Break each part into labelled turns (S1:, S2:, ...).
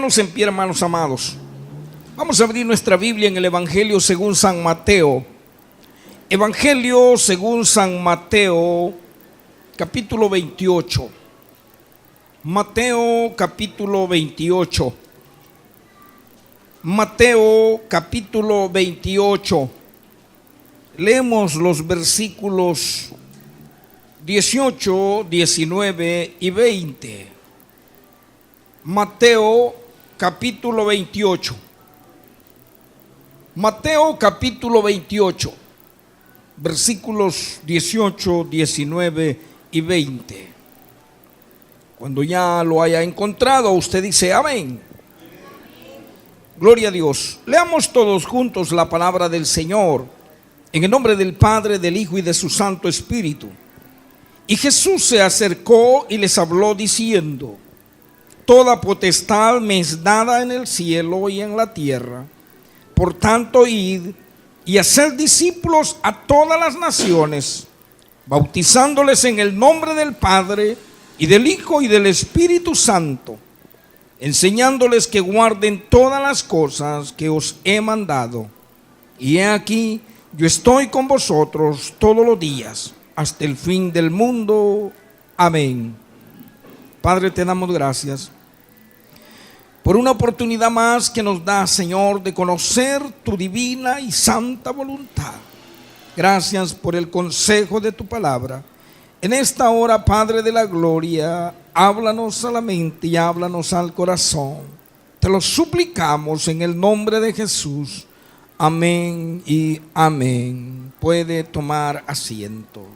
S1: Pónganos en pie, hermanos amados. Vamos a abrir nuestra Biblia en el Evangelio según San Mateo. Evangelio según San Mateo, capítulo 28. Mateo, capítulo 28. Mateo, capítulo 28. Leemos los versículos 18, 19 y 20. Mateo, capítulo 28. Mateo, capítulo 28. Versículos 18, 19 y 20. Cuando ya lo haya encontrado, usted dice amén. Gloria a Dios. Leamos todos juntos la palabra del Señor, en el nombre del Padre, del Hijo y de su Santo Espíritu. Y Jesús se acercó y les habló diciendo: toda potestad me es dada en el cielo y en la tierra. Por tanto, id y haced discípulos a todas las naciones, bautizándoles en el nombre del Padre, y del Hijo, y del Espíritu Santo, enseñándoles que guarden todas las cosas que os he mandado. Y he aquí, yo estoy con vosotros todos los días, hasta el fin del mundo. Amén. Padre, te damos gracias por una oportunidad más que nos da, Señor, de conocer tu divina y santa voluntad. Gracias por el consejo de tu palabra. En esta hora, Padre de la gloria, háblanos a la mente y háblanos al corazón. Te lo suplicamos en el nombre de Jesús. Amén y amén. Puede tomar asiento.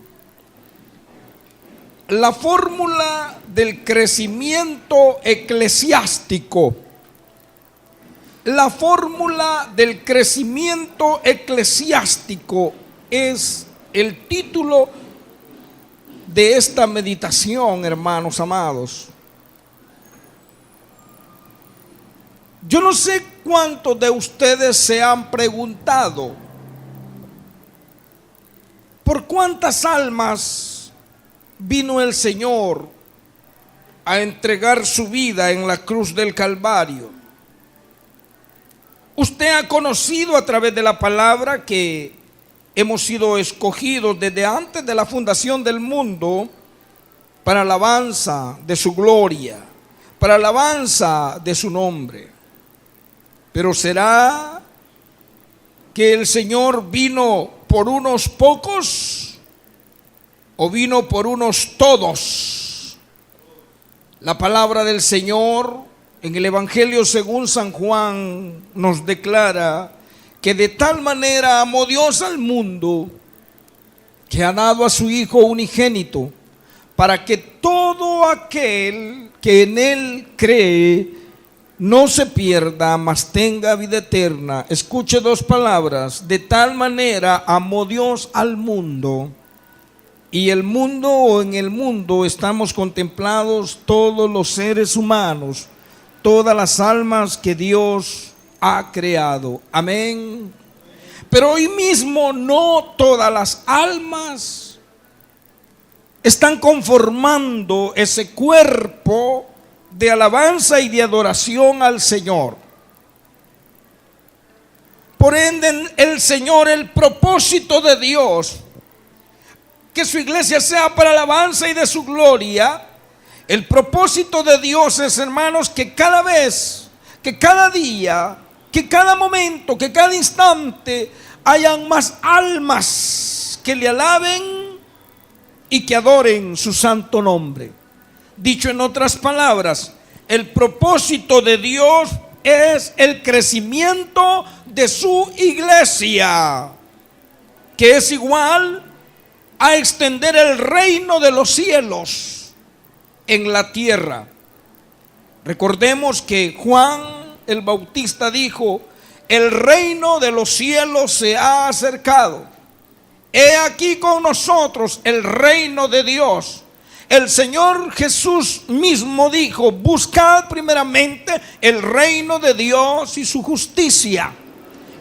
S1: La fórmula del crecimiento eclesiástico. La fórmula del crecimiento eclesiástico es el título de esta meditación, hermanos amados. Yo no sé cuántos de ustedes se han preguntado por cuántas almas vino el Señor a entregar su vida en la cruz del Calvario. Usted ha conocido a través de la palabra que hemos sido escogidos desde antes de la fundación del mundo para alabanza de su gloria, para alabanza de su nombre. Pero ¿será que el Señor vino por unos pocos o vino por unos todos? La palabra del Señor en el Evangelio según San Juan nos declara que de tal manera amó Dios al mundo que ha dado a su Hijo unigénito, para que todo aquel que en Él cree no se pierda, mas tenga vida eterna. Escuche dos palabras: de tal manera amó Dios al mundo. Y el mundo, o en el mundo estamos contemplados todos los seres humanos, todas las almas que Dios ha creado. Amén. Pero hoy mismo no todas las almas están conformando ese cuerpo de alabanza y de adoración al Señor. Por ende, el Señor, el propósito de Dios, que su iglesia sea para alabanza y de su gloria. El propósito de Dios es, hermanos, que cada vez, que cada día, que cada momento, que cada instante hayan más almas que le alaben y que adoren su santo nombre. Dicho en otras palabras, el propósito de Dios es el crecimiento de su iglesia, que es igual a extender el reino de los cielos en la tierra. Recordemos que Juan el Bautista dijo: el reino de los cielos se ha acercado. He aquí con nosotros el reino de Dios. El Señor Jesús mismo dijo: buscad primeramente el reino de Dios y su justicia,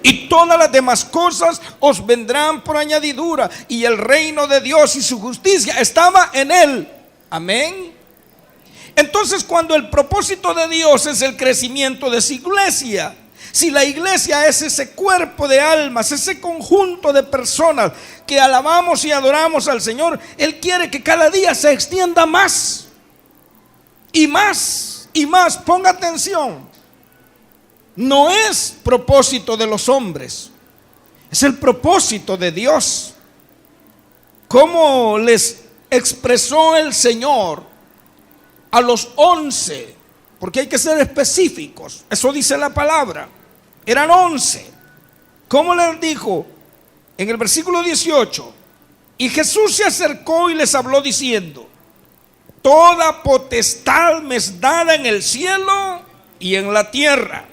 S1: y todas las demás cosas os vendrán por añadidura. Y el reino de Dios y su justicia estaba en él. Amén. Entonces, cuando el propósito de Dios es el crecimiento de su iglesia, si la iglesia es ese cuerpo de almas, ese conjunto de personas que alabamos y adoramos al Señor, Él quiere que cada día se extienda más y más y más. Ponga atención, no es propósito de los hombres, es el propósito de Dios. ¿Cómo les expresó el Señor a los 11? Porque hay que ser específicos, eso dice la palabra. Eran 11. ¿Cómo les dijo? En el versículo 18: y Jesús se acercó y les habló diciendo: toda potestad me es dada en el cielo y en la tierra.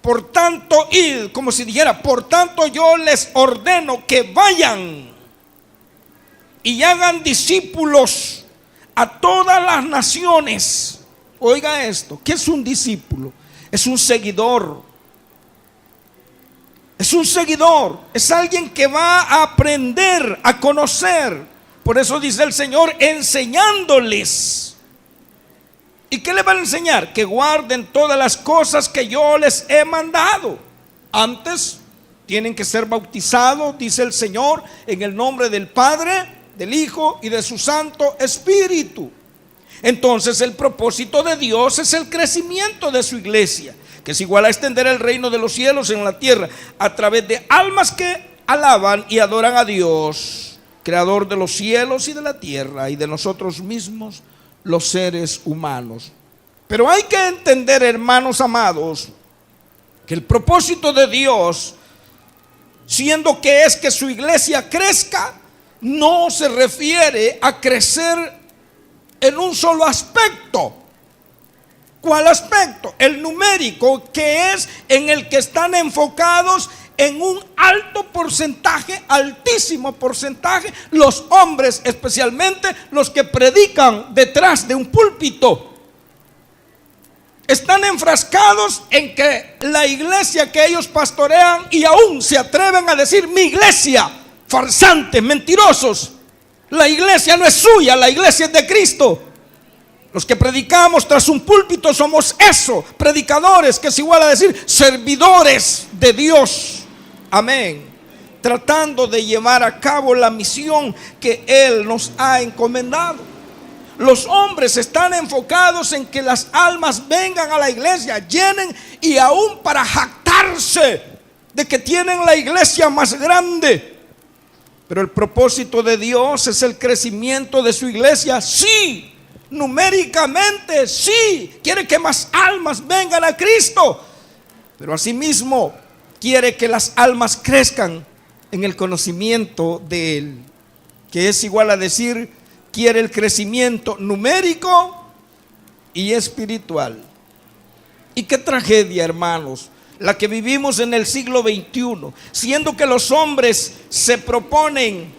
S1: Por tanto, id, como si dijera, por tanto yo les ordeno que vayan y hagan discípulos a todas las naciones. Oiga esto, ¿qué es un discípulo? Es un seguidor. Es un seguidor, es alguien que va a aprender, a conocer. Por eso dice el Señor, enseñándoles. ¿Y qué le van a enseñar? Que guarden todas las cosas que yo les he mandado. Antes tienen que ser bautizados, dice el Señor, en el nombre del Padre, del Hijo y de su Santo Espíritu. Entonces el propósito de Dios es el crecimiento de su iglesia, que es igual a extender el reino de los cielos en la tierra a través de almas que alaban y adoran a Dios, creador de los cielos y de la tierra y de nosotros mismos, los seres humanos. Pero hay que entender, hermanos amados, que el propósito de Dios, siendo que es que su iglesia crezca, no se refiere a crecer en un solo aspecto. ¿Cuál aspecto? El numérico, que es en el que están enfocados en un alto porcentaje, altísimo porcentaje, los hombres, especialmente los que predican detrás de un púlpito. Están enfrascados en que la iglesia que ellos pastorean, y aún se atreven a decir mi iglesia, farsantes, mentirosos. La iglesia no es suya, la iglesia es de Cristo. Los que predicamos tras un púlpito somos eso, predicadores, que es igual a decir servidores de Dios. Amén. Tratando de llevar a cabo la misión que Él nos ha encomendado. Los hombres están enfocados en que las almas vengan a la iglesia, llenen, y aún para jactarse de que tienen la iglesia más grande. Pero el propósito de Dios es el crecimiento de su iglesia, sí. Numéricamente, sí, quiere que más almas vengan a Cristo, pero asimismo quiere que las almas crezcan en el conocimiento de Él, que es igual a decir, quiere el crecimiento numérico y espiritual. Y qué tragedia, hermanos, la que vivimos en el siglo XXI, siendo que los hombres se proponen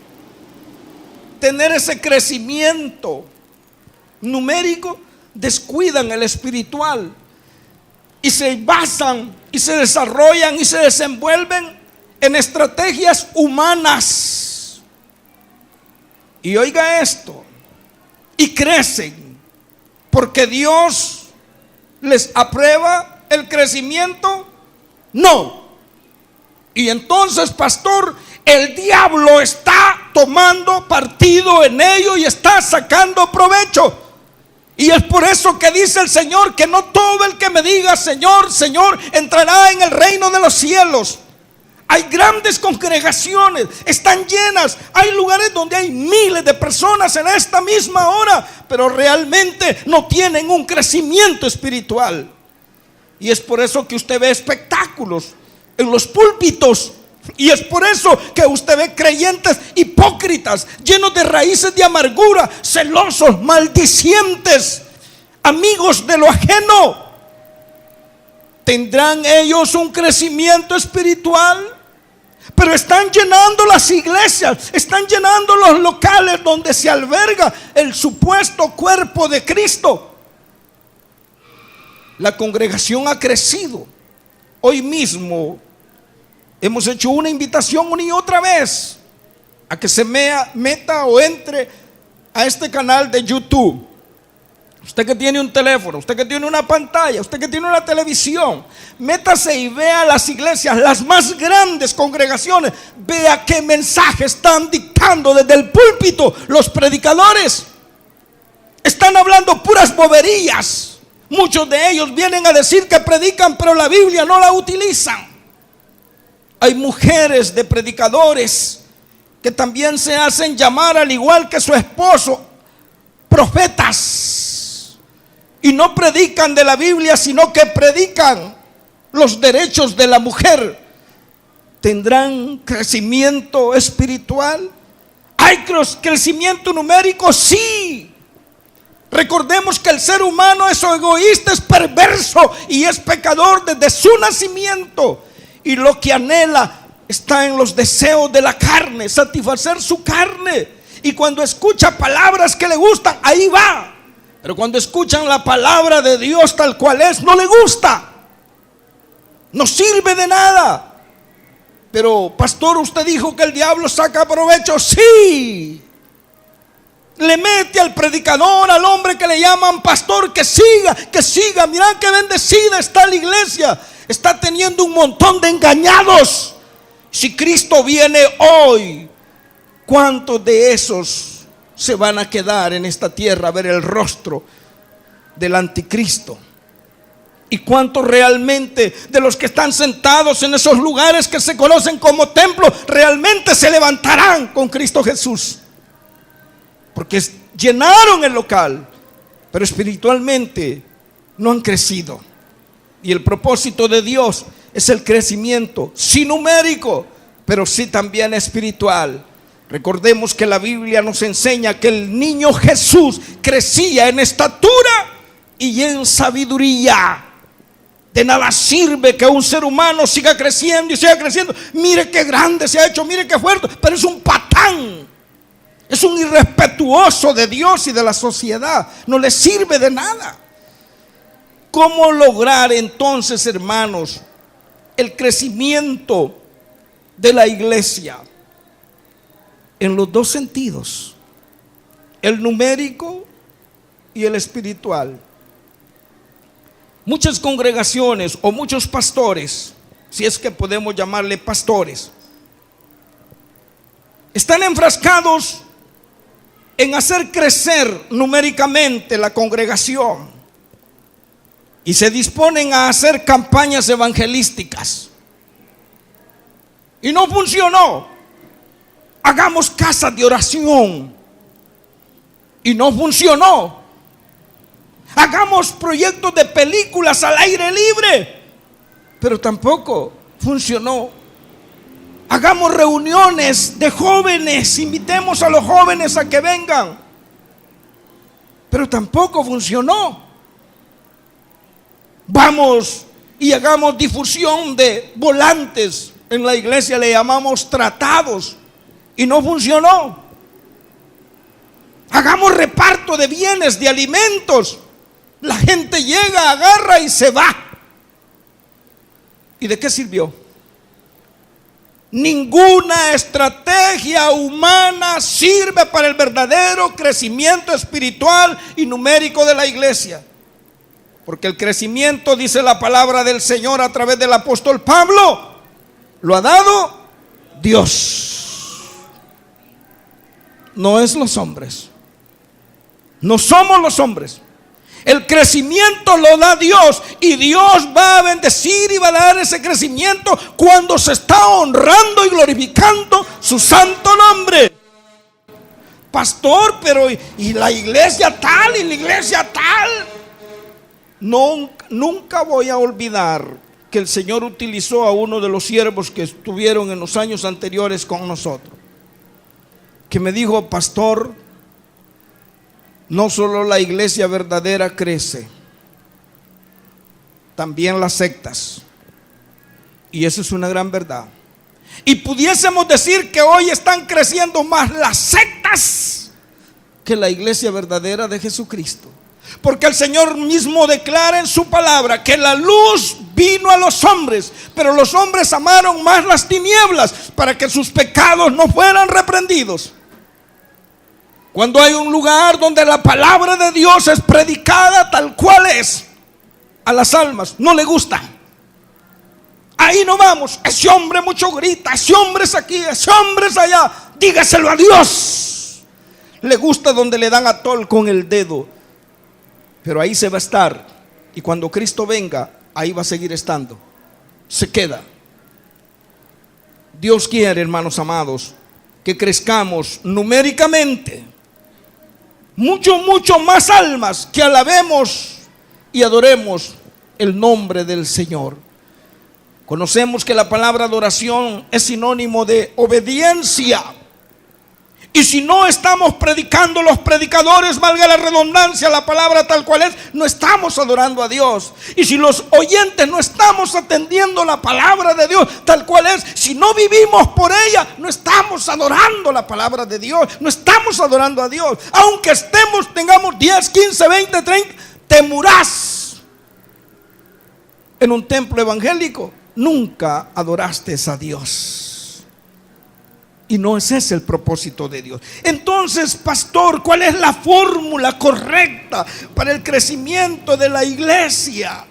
S1: tener ese crecimiento numérico, descuidan el espiritual y se basan y se desarrollan y se desenvuelven en estrategias humanas. Y oiga esto, y crecen porque Dios les aprueba el crecimiento. No. Y entonces, pastor, el diablo está tomando partido en ello y está sacando provecho. Y es por eso que dice el Señor que no todo el que me diga Señor, Señor, entrará en el reino de los cielos. Hay grandes congregaciones, están llenas, hay lugares donde hay miles de personas en esta misma hora, pero realmente no tienen un crecimiento espiritual. Y es por eso que usted ve espectáculos en los púlpitos. Y es por eso que usted ve creyentes hipócritas, llenos de raíces de amargura, celosos, maldicientes, amigos de lo ajeno. ¿Tendrán ellos un crecimiento espiritual? Pero están llenando las iglesias, están llenando los locales donde se alberga el supuesto cuerpo de Cristo. La congregación ha crecido. Hoy mismo hemos hecho una invitación una y otra vez a que se meta o entre a este canal de YouTube, Usted que tiene un teléfono, usted que tiene una pantalla, usted que tiene una televisión, métase y vea las iglesias, las más grandes congregaciones. Vea qué mensaje están dictando desde el púlpito los predicadores. Están hablando puras boberías. Muchos de ellos vienen a decir que predican, pero la Biblia no la utilizan. Hay mujeres de predicadores que también se hacen llamar, al igual que su esposo, profetas, y no predican de la Biblia, sino que predican los derechos de la mujer. ¿Tendrán crecimiento espiritual? ¿Hay crecimiento numérico? Sí. Recordemos que el ser humano es egoísta, es perverso y es pecador desde su nacimiento, y lo que anhela está en los deseos de la carne, satisfacer su carne. Y cuando escucha palabras que le gustan, ahí va. Pero cuando escuchan la palabra de Dios tal cual es, no le gusta, no sirve de nada. Pero pastor, usted dijo que el diablo saca provecho. Sí, le mete al predicador, al hombre que le llaman pastor, que siga. Mirá qué bendecida está la iglesia. Está teniendo un montón de engañados. Si Cristo viene hoy, ¿cuántos de esos se van a quedar en esta tierra a ver el rostro del anticristo? ¿Y cuántos realmente de los que están sentados en esos lugares que se conocen como templos realmente se levantarán con Cristo Jesús? Porque llenaron el local, pero espiritualmente no han crecido. Y el propósito de Dios es el crecimiento, sí numérico, pero sí también espiritual. Recordemos que la Biblia nos enseña que el niño Jesús crecía en estatura y en sabiduría. De nada sirve que un ser humano siga creciendo y siga creciendo. Mire qué grande se ha hecho, mire qué fuerte, pero es un patán. Es un irrespetuoso de Dios y de la sociedad. No le sirve de nada. ¿Cómo lograr entonces, hermanos, el crecimiento de la iglesia? En los dos sentidos, el numérico y el espiritual. Muchas congregaciones o muchos pastores, si es que podemos llamarle pastores, están enfrascados en hacer crecer numéricamente la congregación y se disponen a hacer campañas evangelísticas. Y no funcionó. Hagamos casas de oración, y no funcionó. Hagamos proyectos de películas al aire libre, pero tampoco funcionó. Hagamos reuniones de jóvenes, invitemos a los jóvenes a que vengan, pero tampoco funcionó. Vamos y hagamos difusión de volantes, en la iglesia le llamamos tratados, y no funcionó. Hagamos reparto de bienes, de alimentos. La gente llega, agarra y se va. ¿Y de qué sirvió? Ninguna estrategia humana sirve para el verdadero crecimiento espiritual y numérico de la iglesia. Porque el crecimiento, dice la palabra del Señor a través del apóstol Pablo, lo ha dado Dios. No es los hombres. No somos los hombres. El crecimiento lo da Dios, y Dios va a bendecir y va a dar ese crecimiento cuando se está honrando y glorificando su santo nombre. Pastor, pero y la iglesia tal y la iglesia tal. Nunca voy a olvidar que el Señor utilizó a uno de los siervos que estuvieron en los años anteriores con nosotros, que me dijo: pastor, no solo la iglesia verdadera crece, también las sectas. Y eso es una gran verdad. Y pudiésemos decir que hoy están creciendo más las sectas que la iglesia verdadera de Jesucristo. Porque el Señor mismo declara en su palabra que la luz vino a los hombres, pero los hombres amaron más las tinieblas para que sus pecados no fueran reprendidos. Cuando hay un lugar donde la palabra de Dios es predicada tal cual es, a las almas no le gusta. Ahí no vamos. Ese hombre mucho grita, ese hombre es aquí, ese hombre es allá. Dígaselo a Dios. Le gusta donde le dan atol con el dedo, pero ahí se va a estar. Y cuando Cristo venga, ahí va a seguir estando. Se queda. Dios quiere, hermanos amados, que crezcamos numéricamente. Mucho más almas, que alabemos y adoremos el nombre del Señor. Conocemos que la palabra adoración es sinónimo de obediencia. Y si no estamos predicando los predicadores, valga la redundancia, la palabra tal cual es, no estamos adorando a Dios. Y si los oyentes no estamos atendiendo la palabra de Dios tal cual es, si no vivimos por ella, no estamos adorando la palabra de Dios, no estamos adorando a Dios. Aunque tengamos 10, 15, 20, 30, te murás en un templo evangélico, nunca adoraste a Dios. Y no ese es el propósito de Dios. Entonces, pastor, ¿cuál es la fórmula correcta para el crecimiento de la iglesia?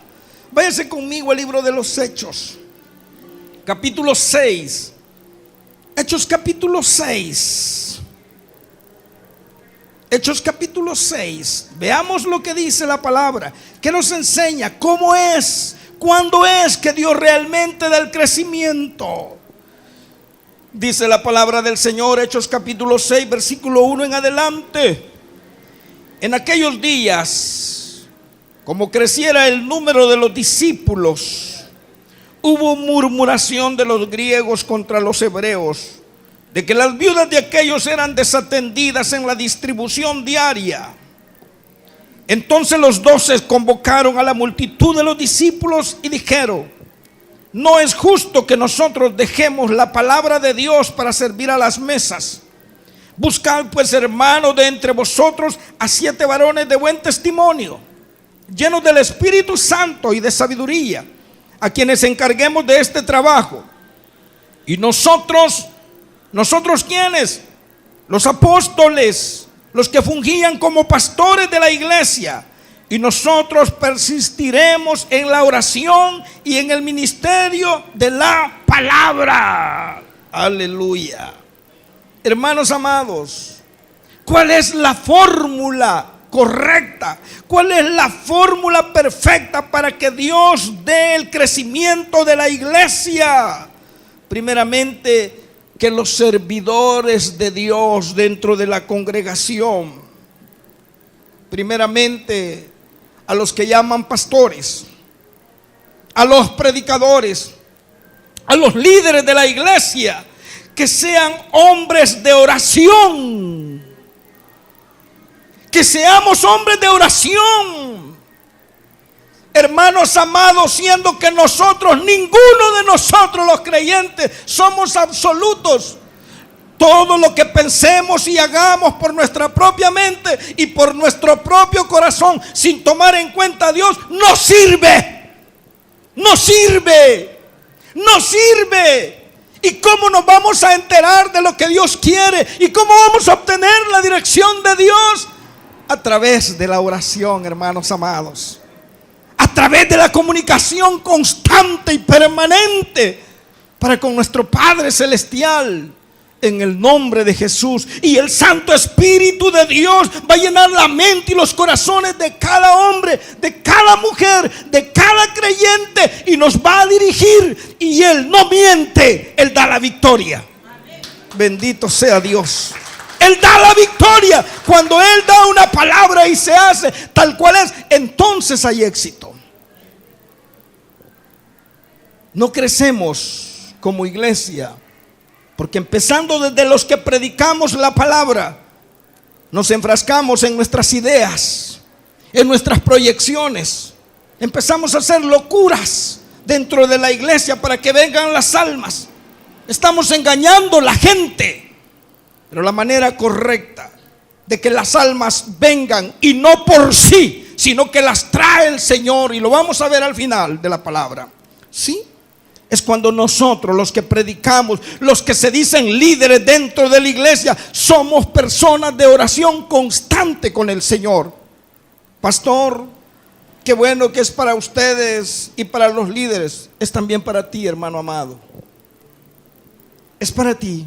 S1: Váyase conmigo al libro de los Hechos, capítulo 6. Hechos capítulo 6. Hechos capítulo 6. Veamos lo que dice la palabra, que nos enseña cómo es, cuándo es que Dios realmente da el crecimiento. Dice la palabra del Señor, Hechos capítulo 6, versículo 1 en adelante. En aquellos días, como creciera el número de los discípulos, hubo murmuración de los griegos contra los hebreos, de que las viudas de aquellos eran desatendidas en la distribución diaria. Entonces los 12 convocaron a la multitud de los discípulos y dijeron: no es justo que nosotros dejemos la palabra de Dios para servir a las mesas. Buscad pues, hermanos, de entre vosotros a 7 varones de buen testimonio, llenos del Espíritu Santo y de sabiduría, a quienes encarguemos de este trabajo. Y nosotros ¿quiénes? Los apóstoles, los que fungían como pastores de la iglesia. Y nosotros persistiremos en la oración y en el ministerio de la palabra. Aleluya. Hermanos amados, ¿cuál es la fórmula correcta? ¿Cuál es la fórmula perfecta para que Dios dé el crecimiento de la iglesia? Primeramente, que los servidores de Dios dentro de la congregación, primeramente a los que llaman pastores, a los predicadores, a los líderes de la iglesia, que sean hombres de oración, que seamos hombres de oración. Hermanos amados, siendo que ninguno de nosotros los creyentes somos absolutos. Todo lo que pensemos y hagamos por nuestra propia mente y por nuestro propio corazón, sin tomar en cuenta a Dios, no sirve. No sirve. No sirve. ¿Y cómo nos vamos a enterar de lo que Dios quiere? ¿Y cómo vamos a obtener la dirección de Dios? A través de la oración, hermanos amados. A través de la comunicación constante y permanente para con nuestro Padre Celestial. En el nombre de Jesús. Y el Santo Espíritu de Dios va a llenar la mente y los corazones de cada hombre, de cada mujer, de cada creyente, y nos va a dirigir. Y Él no miente, Él da la victoria. Amén. Bendito sea Dios. Él da la victoria. Cuando Él da una palabra y se hace tal cual es, entonces hay éxito. No crecemos como iglesia porque empezando desde los que predicamos la palabra, nos enfrascamos en nuestras ideas, en nuestras proyecciones. Empezamos a hacer locuras dentro de la iglesia para que vengan las almas. Estamos engañando a la gente. Pero la manera correcta de que las almas vengan, y no por sí, sino que las trae el Señor, y lo vamos a ver al final de la palabra, ¿sí? Es cuando nosotros, los que predicamos, los que se dicen líderes dentro de la iglesia, somos personas de oración constante con el Señor. Pastor, qué bueno que es para ustedes y para los líderes. Es también para ti, hermano amado. Es para ti.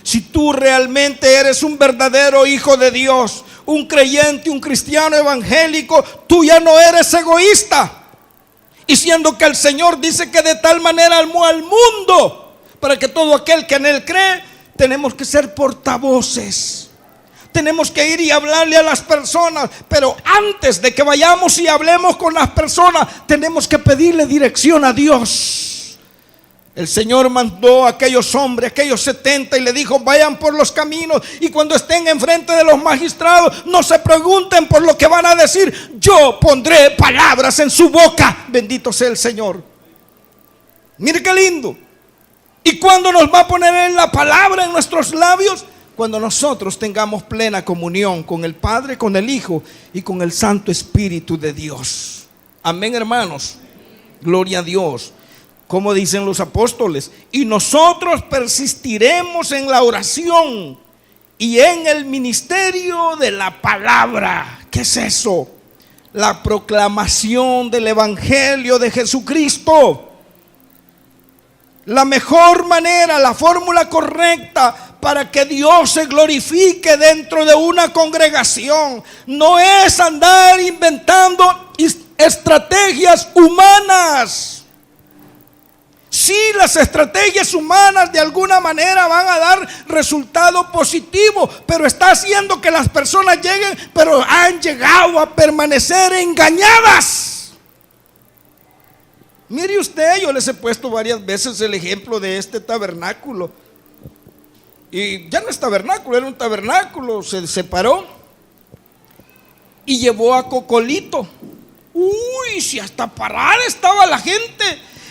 S1: Si tú realmente eres un verdadero hijo de Dios, un creyente, un cristiano evangélico, tú ya no eres egoísta. Y siendo que el Señor dice que de tal manera amó al mundo, para que todo aquel que en Él cree, tenemos que ser portavoces. Tenemos que ir y hablarle a las personas. Pero antes de que vayamos y hablemos con las personas, tenemos que pedirle dirección a Dios. El Señor mandó a aquellos hombres, aquellos 70, y le dijo: vayan por los caminos, y cuando estén enfrente de los magistrados, no se pregunten por lo que van a decir. Yo pondré palabras en su boca. Bendito sea el Señor. Mire qué lindo. ¿Y cuándo nos va a poner en la palabra en nuestros labios? Cuando nosotros tengamos plena comunión con el Padre, con el Hijo y con el Santo Espíritu de Dios. Amén, hermanos. Gloria a Dios. Como dicen los apóstoles, y nosotros persistiremos en la oración y en el ministerio de la palabra. ¿Qué es eso? La proclamación del evangelio de Jesucristo. La mejor manera, la fórmula correcta para que Dios se glorifique dentro de una congregación no es andar inventando estrategias humanas. Sí, las estrategias humanas de alguna manera van a dar resultado positivo, pero está haciendo que las personas lleguen, pero han llegado a permanecer engañadas. Mire usted, yo les he puesto varias veces el ejemplo de este tabernáculo. Y ya no es tabernáculo, era un tabernáculo. Se separó y llevó a Cocolito. Uy, si hasta parada estaba la gente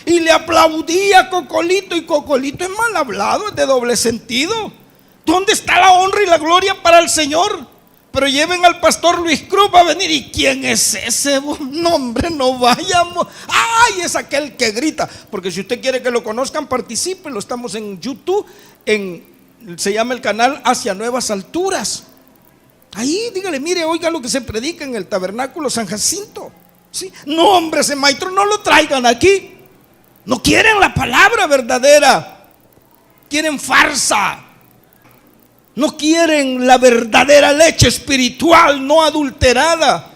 S1: y le aplaudía a Cocolito. Y Cocolito es mal hablado, es de doble sentido. ¿Dónde está la honra y la gloria para el Señor? Pero lleven al pastor Luis Cruz, va a venir. ¿Y quién es ese? No, hombre, no vayamos. ¡Ay! Es aquel que grita. Porque si usted quiere que lo conozcan, participen. Lo estamos en YouTube. Se llama el canal Hacia Nuevas Alturas. Ahí, dígale: mire, oiga lo que se predica en el tabernáculo San Jacinto. ¿Sí? No, hombre, ese maestro no lo traigan aquí. No quieren la palabra verdadera. Quieren farsa. No quieren la verdadera leche espiritual, no adulterada.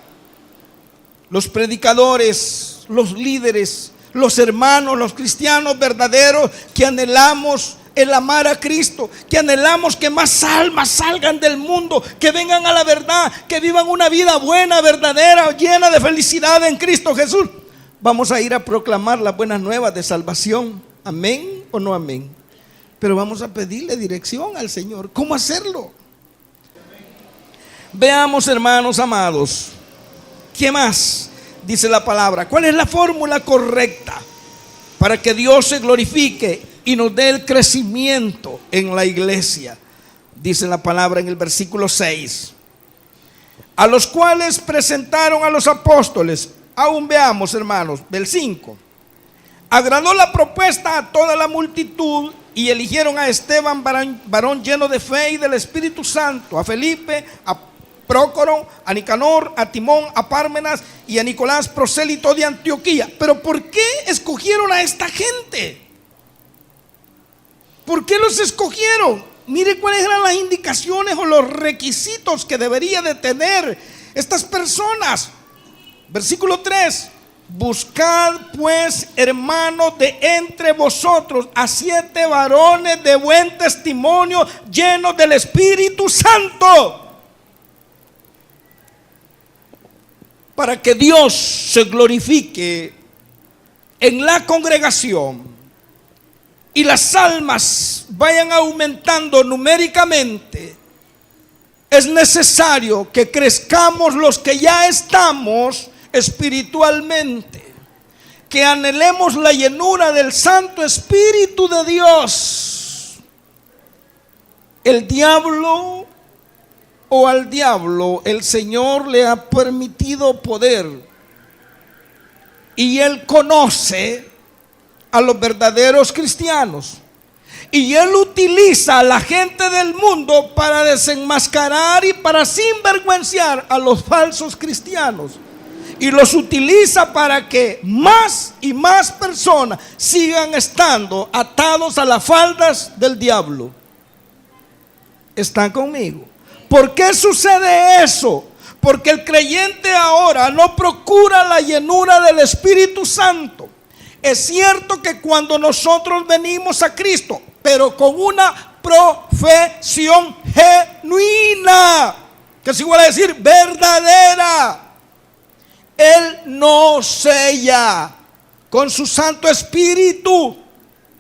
S1: Los predicadores, los líderes, los hermanos, los cristianos verdaderos que anhelamos el amar a Cristo, que anhelamos que más almas salgan del mundo, que vengan a la verdad, que vivan una vida buena, verdadera, llena de felicidad en Cristo Jesús. Vamos a ir a proclamar las buenas nuevas de salvación. ¿Amén o no amén? Pero vamos a pedirle dirección al Señor. ¿Cómo hacerlo? Veamos, hermanos amados, ¿qué más dice la palabra? ¿Cuál es la fórmula correcta para que Dios se glorifique y nos dé el crecimiento en la iglesia? Dice la palabra en el versículo 6: a los cuales presentaron a los apóstoles. Aún veamos, hermanos, del 5. Agradó la propuesta a toda la multitud y eligieron a Esteban, varón lleno de fe y del Espíritu Santo, a Felipe, a Prócoro, a Nicanor, a Timón, a Pármenas y a Nicolás, prosélito de Antioquía. Pero ¿por qué escogieron a esta gente? ¿Por qué los escogieron? Mire cuáles eran las indicaciones o los requisitos que debería de tener estas personas. Versículo 3: buscad pues, hermanos, de entre vosotros a 7 varones de buen testimonio, llenos del Espíritu Santo, para que Dios se glorifique en la congregación y las almas vayan aumentando numéricamente. Es necesario que crezcamos los que ya estamos espiritualmente, que anhelemos la llenura del Santo Espíritu de Dios. El diablo, o al diablo, el Señor le ha permitido poder, y él conoce a los verdaderos cristianos. Y Él utiliza a la gente del mundo para desenmascarar y para sinvergüenciar a los falsos cristianos. Y los utiliza para que más y más personas sigan estando atados a las faldas del diablo. ¿Están conmigo? ¿Por qué sucede eso? Porque el creyente ahora no procura la llenura del Espíritu Santo. Es cierto que cuando nosotros venimos a Cristo, pero con una profesión genuina, que es igual a decir verdadera, Él nos sella con su Santo Espíritu,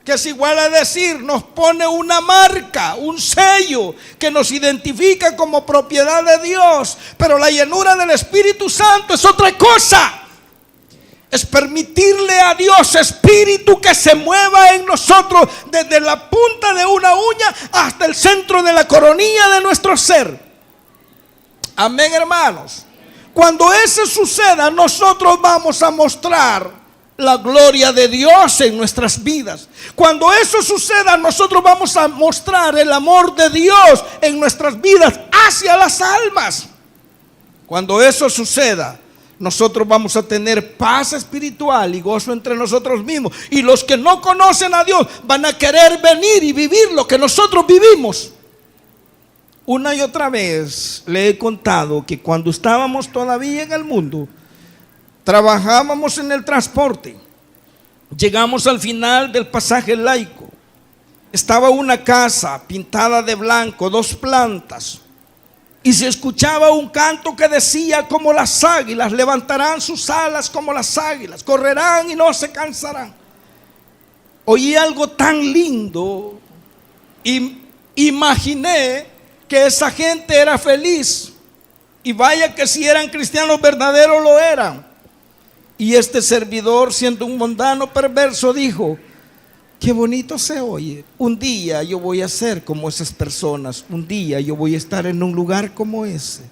S1: que es igual a decir, nos pone una marca, un sello que nos identifica como propiedad de Dios. Pero la llenura del Espíritu Santo es otra cosa. Es permitirle a Dios Espíritu que se mueva en nosotros desde la punta de una uña hasta el centro de la coronilla de nuestro ser. Amén, hermanos. Cuando eso suceda, nosotros vamos a mostrar la gloria de Dios en nuestras vidas. Cuando eso suceda, nosotros vamos a mostrar el amor de Dios en nuestras vidas hacia las almas. Cuando eso suceda, nosotros vamos a tener paz espiritual y gozo entre nosotros mismos. Y los que no conocen a Dios van a querer venir y vivir lo que nosotros vivimos. Una y otra vez le he contado que cuando estábamos todavía en el mundo, trabajábamos en el transporte. Llegamos al final del pasaje laico. Estaba una casa pintada de blanco, 2 plantas. Y se escuchaba un canto que decía: como las águilas, levantarán sus alas como las águilas, correrán y no se cansarán. Oí algo tan lindo y imaginé que esa gente era feliz. Y vaya que si eran cristianos verdaderos lo eran. Y este servidor, siendo un mundano perverso, dijo: qué bonito se oye. Un día yo voy a ser como esas personas. Un día yo voy a estar en un lugar como ese.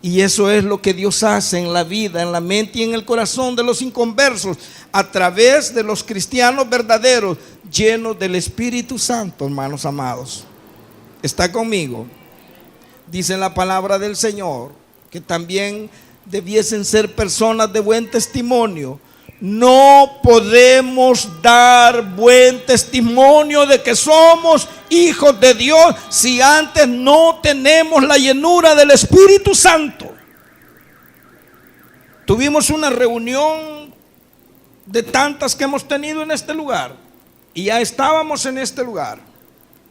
S1: Y eso es lo que Dios hace en la vida, en la mente y en el corazón de los inconversos, a través de los cristianos verdaderos, llenos del Espíritu Santo, hermanos amados. ¿Está conmigo? Dice la palabra del Señor que también debiesen ser personas de buen testimonio. No podemos dar buen testimonio de que somos hijos de Dios si antes no tenemos la llenura del Espíritu Santo. Tuvimos una reunión de tantas que hemos tenido en este lugar y ya estábamos en este lugar.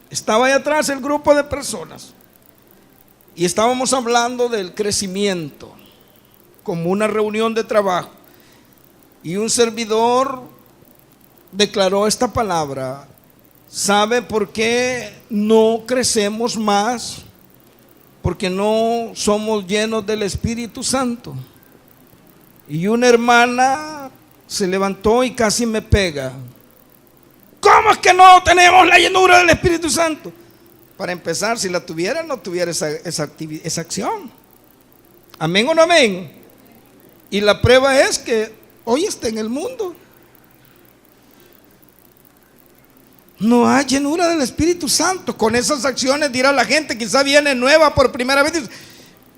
S1: Estaba ahí atrás el grupo de personas y estábamos hablando del crecimiento, como una reunión de trabajo. Y un servidor declaró esta palabra: ¿sabe por qué no crecemos más? Porque no somos llenos del Espíritu Santo. Y una hermana se levantó y casi me pega. ¿Cómo es que no tenemos la llenura del Espíritu Santo? Para empezar, si la tuviera, no tuviera esa acción. ¿Amén o no amén? Y la prueba es que hoy está en el mundo. No hay llenura del Espíritu Santo. Con esas acciones dirá la gente, quizá viene nueva por primera vez, dice: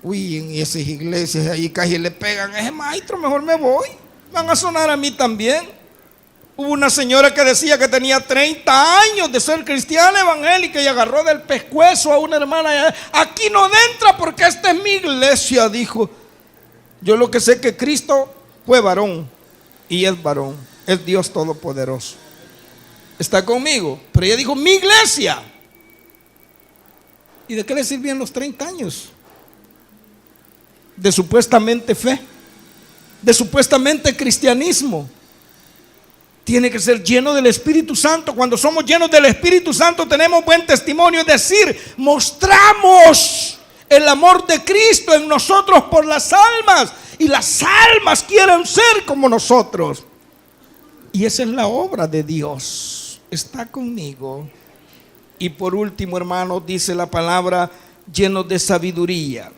S1: uy, en esas iglesias ahí casi le pegan a ese maestro, mejor me voy. Van a sonar a mí también. Hubo una señora que decía que tenía 30 años de ser cristiana evangélica y agarró del pescuezo a una hermana. Aquí no entra porque esta es mi iglesia, dijo. Yo lo que sé es que Cristo fue varón y es varón, es Dios Todopoderoso. ¿Está conmigo? Pero ella dijo: mi iglesia. ¿Y de qué le sirvían los 30 años? De supuestamente fe, de supuestamente cristianismo. Tiene que ser lleno del Espíritu Santo. Cuando somos llenos del Espíritu Santo tenemos buen testimonio, es decir, mostramos el amor de Cristo en nosotros por las almas, y las almas quieren ser como nosotros. Y esa es la obra de Dios. Está conmigo. Y por último, hermanos, dice la palabra: llenos de sabiduría.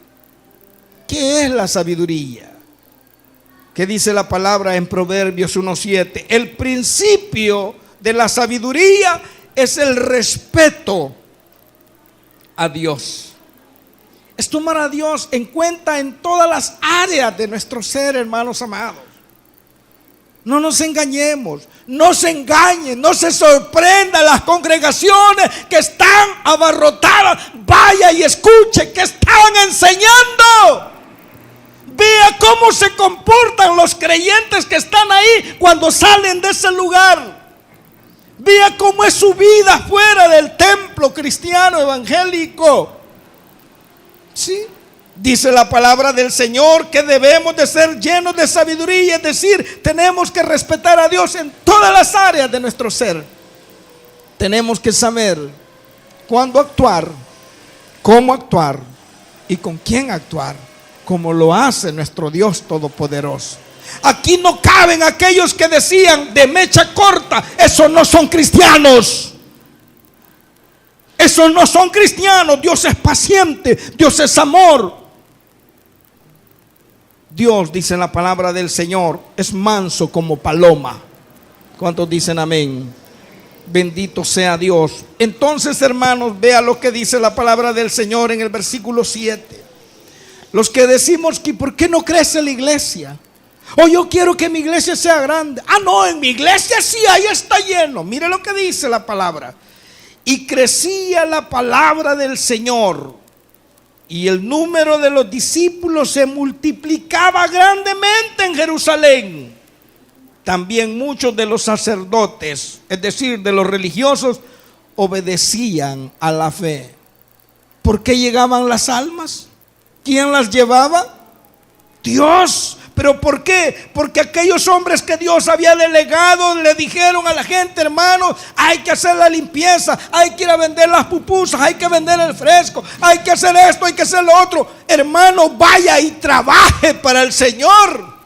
S1: ¿Qué es la sabiduría? ¿Qué dice la palabra en Proverbios 1:7? El principio de la sabiduría es el respeto a Dios. Es tomar a Dios en cuenta en todas las áreas de nuestro ser, hermanos amados. No nos engañemos, no se engañen, no se sorprendan las congregaciones que están abarrotadas. Vaya y escuche que están enseñando. Vea cómo se comportan los creyentes que están ahí cuando salen de ese lugar. Vea cómo es su vida fuera del templo cristiano evangélico. Sí, dice la palabra del Señor que debemos de ser llenos de sabiduría, es decir, tenemos que respetar a Dios en todas las áreas de nuestro ser. Tenemos que saber cuándo actuar, cómo actuar y con quién actuar, como lo hace nuestro Dios Todopoderoso. Aquí no caben aquellos que decían de mecha corta. Esos no son cristianos. Esos no son cristianos. Dios es paciente, Dios es amor. Dios, dice la palabra del Señor, es manso como paloma. ¿Cuántos dicen amén? Bendito sea Dios. Entonces, hermanos, vea lo que dice la palabra del Señor en el versículo 7. Los que decimos que ¿por qué no crece la iglesia? O yo quiero que mi iglesia sea grande. Ah, no, en mi iglesia sí, ahí está lleno. Mire lo que dice la palabra. Y crecía la palabra del Señor, y el número de los discípulos se multiplicaba grandemente en Jerusalén. También muchos de los sacerdotes, es decir, de los religiosos, obedecían a la fe. ¿Por qué llegaban las almas? ¿Quién las llevaba? Dios. ¿Pero por qué? Porque aquellos hombres que Dios había delegado le dijeron a la gente: hermano, hay que hacer la limpieza, hay que ir a vender las pupusas, hay que vender el fresco, hay que hacer esto, hay que hacer lo otro. Hermano, vaya y trabaje para el Señor.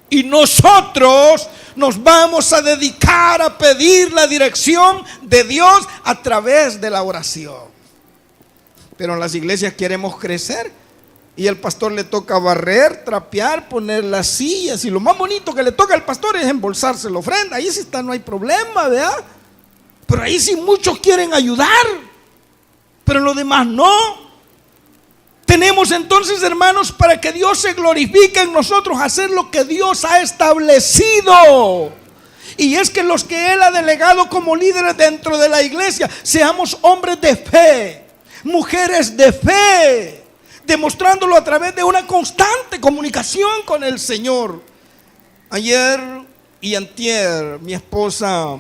S1: Y nosotros nos vamos a dedicar a pedir la dirección de Dios a través de la oración. Pero en las iglesias queremos crecer. Y al pastor le toca barrer, trapear, poner las sillas. Y lo más bonito que le toca al pastor es embolsarse la ofrenda. Ahí sí está, no hay problema, ¿verdad? Pero ahí sí muchos quieren ayudar, pero lo demás no. Tenemos entonces, hermanos, para que Dios se glorifique en nosotros, hacer lo que Dios ha establecido. Y es que los que Él ha delegado como líderes dentro de la iglesia, seamos hombres de fe, mujeres de fe, demostrándolo a través de una constante comunicación con el Señor. Ayer y antier mi esposa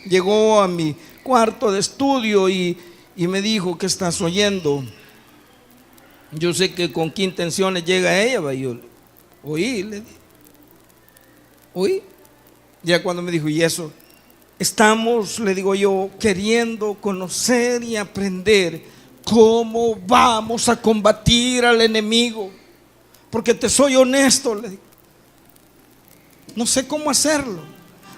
S1: llegó a mi cuarto de estudio y me dijo: ¿qué estás oyendo? Yo sé que con qué intenciones llega ella. Yo oí, le dije, oí. Ya cuando me dijo: ¿y eso? Estamos, le digo yo, queriendo conocer y aprender cómo vamos a combatir al enemigo. Porque te soy honesto, le digo, no sé cómo hacerlo.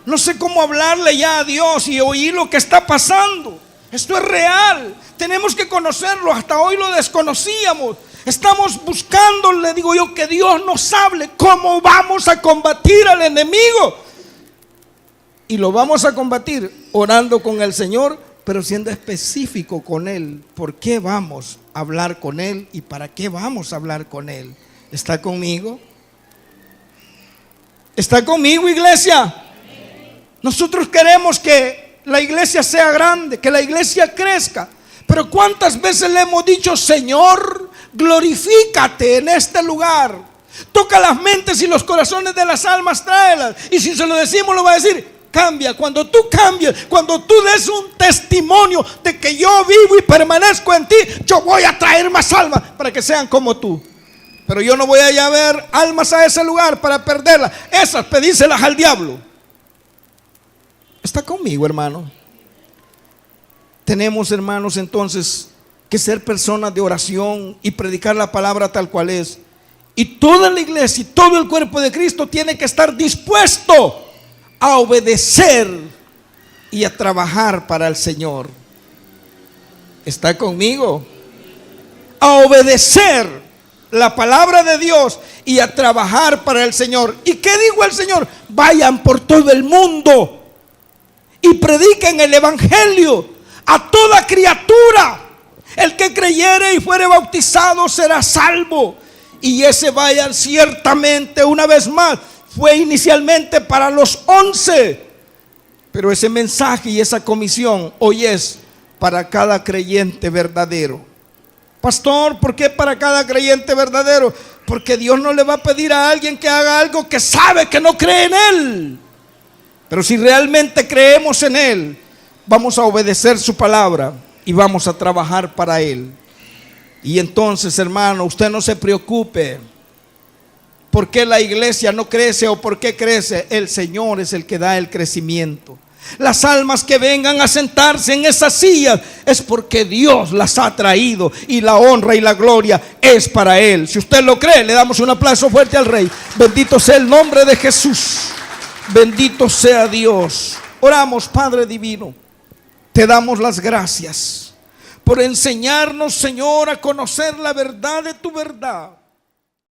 S1: No sé cómo hablarle ya a Dios y oír lo que está pasando. Esto es real. Tenemos que conocerlo. Hasta hoy lo desconocíamos. Estamos buscando, le digo yo, que Dios nos hable cómo vamos a combatir al enemigo. Y lo vamos a combatir orando con el Señor, pero siendo específico con Él. ¿Por qué vamos a hablar con Él y para qué vamos a hablar con Él? ¿Está conmigo? ¿Está conmigo, iglesia? Nosotros queremos que la iglesia sea grande, que la iglesia crezca. Pero ¿cuántas veces le hemos dicho: Señor, glorifícate en este lugar? Toca las mentes y los corazones de las almas, tráelas. Y si se lo decimos, lo va a decir: cambia. Cuando tú cambies, cuando tú des un testimonio de que yo vivo y permanezco en ti, yo voy a traer más almas para que sean como tú. Pero yo no voy a llevar almas a ese lugar para perderlas. Esas pedíselas al diablo. ¿Está conmigo, hermano? Tenemos, hermanos, entonces que ser personas de oración y predicar la palabra tal cual es. Y toda la iglesia y todo el cuerpo de Cristo tiene que estar dispuesto a obedecer y a trabajar para el Señor. ¿Está conmigo? A obedecer la palabra de Dios y a trabajar para el Señor. ¿Y qué dijo el Señor? Vayan por todo el mundo y prediquen el evangelio a toda criatura. El que creyere y fuere bautizado será salvo. Y ese vayan ciertamente, una vez más, fue inicialmente para los 11. Pero ese mensaje y esa comisión hoy es para cada creyente verdadero. Pastor, ¿por qué para cada creyente verdadero? Porque Dios no le va a pedir a alguien que haga algo que sabe que no cree en Él. Pero si realmente creemos en Él, vamos a obedecer su palabra y vamos a trabajar para Él. Y entonces, hermano, usted no se preocupe por qué la iglesia no crece o por qué crece. El Señor es el que da el crecimiento. Las almas que vengan a sentarse en esas sillas es porque Dios las ha traído, y la honra y la gloria es para Él. Si usted lo cree, le damos un aplauso fuerte al Rey. Bendito sea el nombre de Jesús. Bendito sea Dios. Oramos, Padre divino. Te damos las gracias por enseñarnos, Señor, a conocer la verdad de tu verdad.